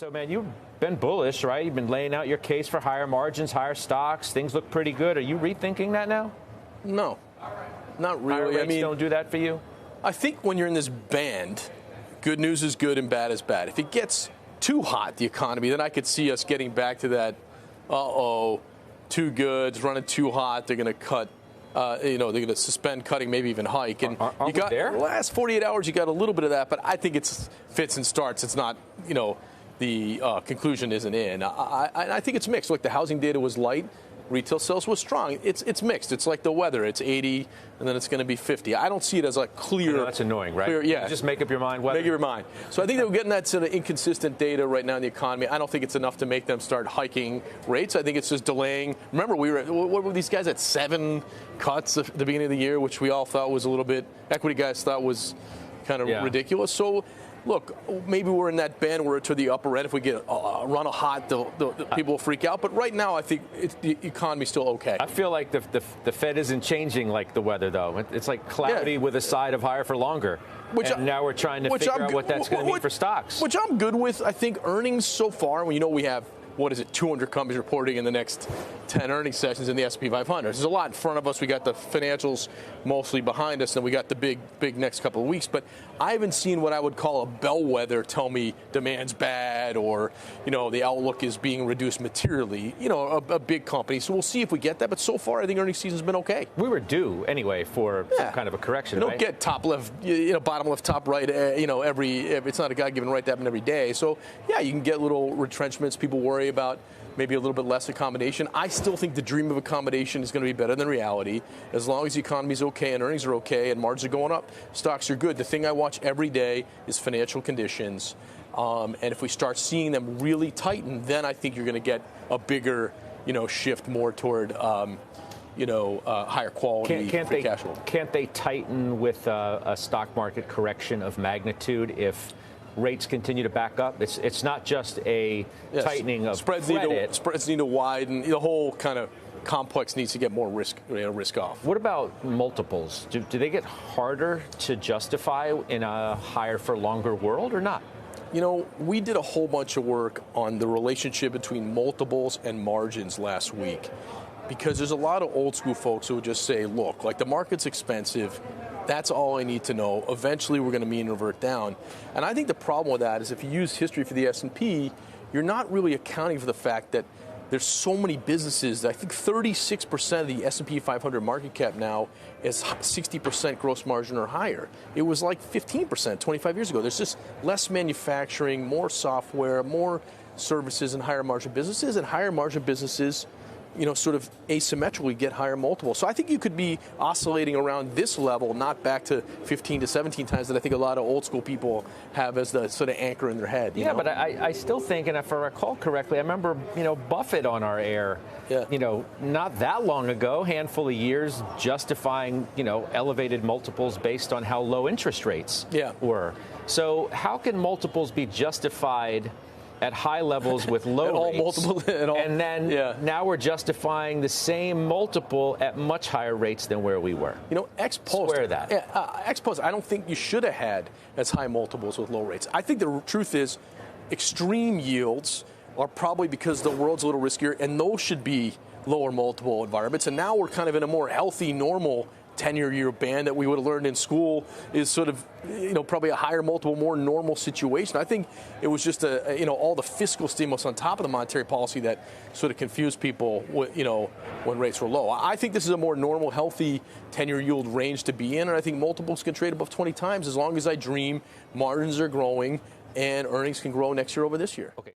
So, man, you've been bullish, right? You've been laying out your case for higher margins, higher stocks. Things look pretty good. Are you rethinking that now? No, not really. Higher rates don't do that for you? I think when you're in this band, good news is good and bad is bad. If it gets too hot, the economy, then I could see us getting back to that, too good, it's running too hot, they're going to cut. They're going to suspend cutting, maybe even hike. And you got there? The last 48 hours, you got a little bit of that, but I think it's fits and starts. It's not, the conclusion isn't in. I think it's mixed. Like the housing data was light. Retail sales was strong. It's mixed. It's like the weather. It's 80, and then it's going to be 50. I don't see it as a clear. That's annoying, right? Clear, yeah. You just make up your mind. Weather. Make up your mind. So I think that we're getting that sort of inconsistent data right now in the economy. I don't think it's enough to make them start hiking rates. I think it's just delaying. Remember, what were these guys at 7 cuts at the beginning of the year, which we all thought was a little bit, equity guys thought was kind of ridiculous. So, look, maybe we're in that band where to the upper end. If we get a run of hot, the people will freak out. But right now, I think the economy's still okay. I feel like the Fed isn't changing like the weather, though. It's like cloudy with a side of higher for longer. Now we're trying to figure out what that's going to mean for stocks. Which I'm good with. I think earnings so far, we have, 200 companies reporting in the next 10 earnings sessions in the S&P 500. There's a lot in front of us. We got the financials mostly behind us, and we got the big next couple of weeks. But I haven't seen what I would call a bellwether tell me demand's bad or, the outlook is being reduced materially, a big company. So we'll see if we get that. But so far, I think earnings season's been okay. We were due, anyway, for some kind of a correction, You don't get top left, bottom left, top right, it's not a God-given right to happen every day. So, yeah, you can get little retrenchments. People worry about maybe a little bit less accommodation. I still think the dream of accommodation is going to be better than reality. As long as the economy is okay and earnings are okay and margins are going up, stocks are good. The thing I watch every day is financial conditions. And if we start seeing them really tighten, then I think you're going to get a bigger, shift more toward, higher quality free cash flow. Can't they tighten with a stock market correction of magnitude if rates continue to back up? It's not just a tightening of credit. Spreads need to widen. The whole kind of complex needs to get more risk off. What about multiples? Do they get harder to justify in a higher for longer world or not? We did a whole bunch of work on the relationship between multiples and margins last week because there's a lot of old school folks who would just say, look, like the market's expensive. That's all I need to know. Eventually, we're going to mean revert down. And I think the problem with that is if you use history for the S&P, you're not really accounting for the fact that there's so many businesses. I think 36% of the S&P 500 market cap now is 60% gross margin or higher. It was like 15% 25 years ago. There's just less manufacturing, more software, more services and higher margin businesses. And higher margin businesses sort of asymmetrically get higher multiples. So I think you could be oscillating around this level, not back to 15 to 17 times that I think a lot of old school people have as the sort of anchor in their head. Yeah, but I still think, and if I recall correctly, I remember, Buffett on our air, not that long ago, handful of years, justifying, elevated multiples based on how low interest rates were. So how can multiples be justified at high levels with low rates, and then now we're justifying the same multiple at much higher rates than where we were? Ex post. Square that. Ex post, I don't think you should have had as high multiples with low rates. I think the truth is extreme yields are probably because the world's a little riskier, and those should be lower multiple environments. And now we're kind of in a more healthy, normal 10-year band that we would have learned in school is sort of, probably a higher multiple, more normal situation. I think it was just all the fiscal stimulus on top of the monetary policy that sort of confused people, when rates were low. I think this is a more normal, healthy 10-year yield range to be in, and I think multiples can trade above 20 times as long as I dream margins are growing and earnings can grow next year over this year. Okay.